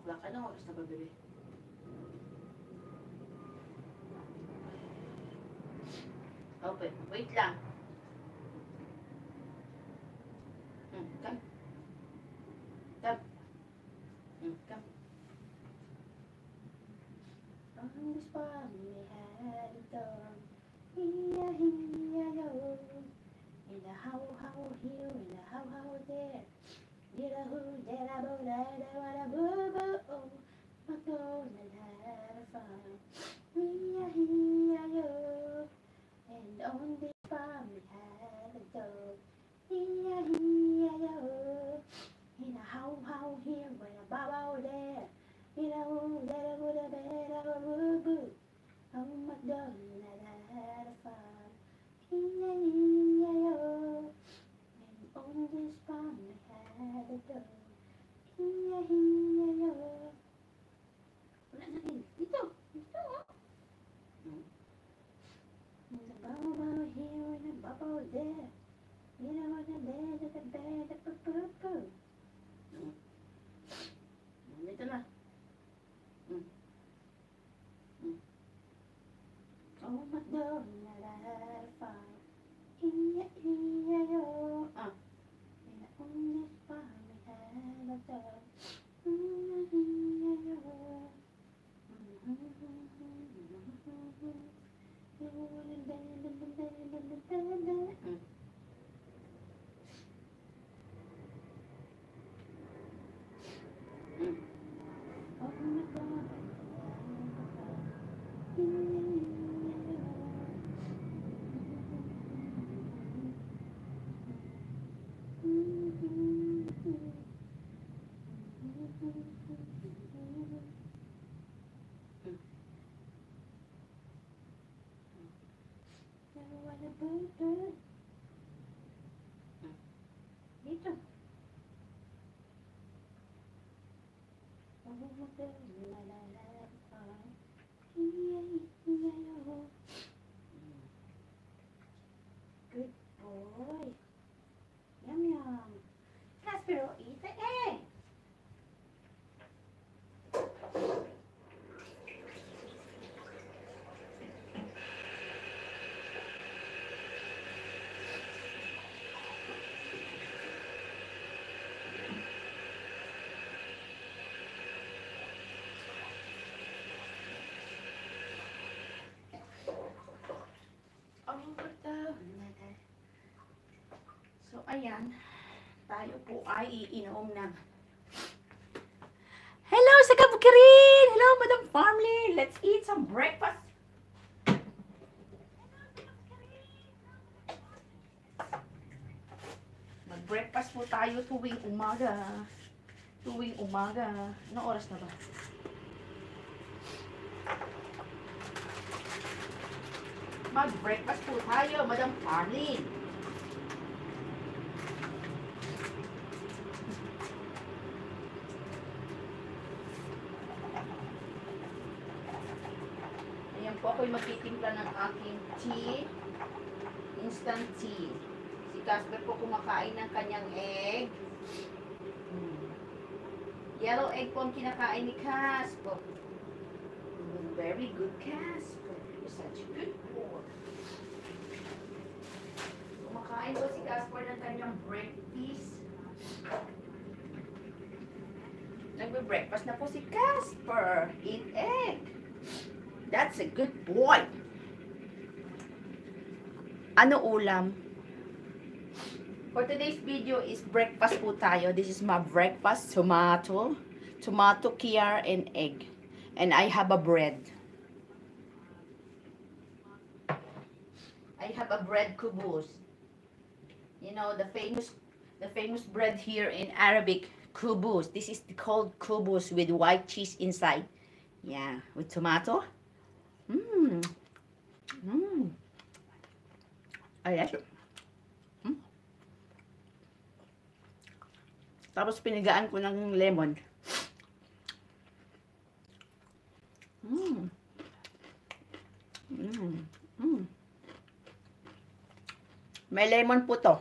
o'clock. Anong oras na ba, bebe? Open. Wait lang. Come. Come. Come. On this farm we had a dog. Hiya, hiya, yo. In the how here, in the how there. Dida who, dida bo, da boo boo. MacDonald had a farm. Hiya, hiya, yo. And on this farm we had a dog. Hiya, hiya, yo. In a how here, when a bow there. Dida who, dida boo, da boo boo. Oh, MacDonald had a farm. Hiya, hiya, yo. And on this farm we had a dog. Hiya, hiya, yo. Wala na rin. Dito. Dito, oh. And a bow here and a bow there. You know what a bed at the bed at the poo. Dito na. Oh, MacDonald had a farm. Hiya, hiya, yo. And on this farm we had a dog. Hiya, hiya, yo. Dito. Good boy. Yum yum. Caspero, eat the egg. So, ayan. Tayo po ay iinom ng... Hello, Sagabkirin! Hello, Madam Family! Let's eat some breakfast. Mag-breakfast po tayo tuwing umaga. Tuwing umaga. Anong oras na ba? Mag-breakfast po tayo, Madam Family. Ayan po, ako'y magtitimpla ng aking tea. Instant tea. Si Casper po kumakain ng kanyang egg. Yellow egg po ang kinakain ni Casper. Very good, Casper. You're such a good boy. Kumakain po si Casper ng kanyang breakfast. Nagbe-breakfast na po si Casper. Eat egg. That's a good boy. Ano ulam? For today's video is breakfast po tayo. This is my breakfast. Tomato, kiar, and egg. And I have a bread. I have a bread kubus. You know, the famous bread here in Arabic, kubus. This is called kubus with white cheese inside. Yeah, with tomato. I like it. Tapos pinigaan ko ng lemon. May lemon po to.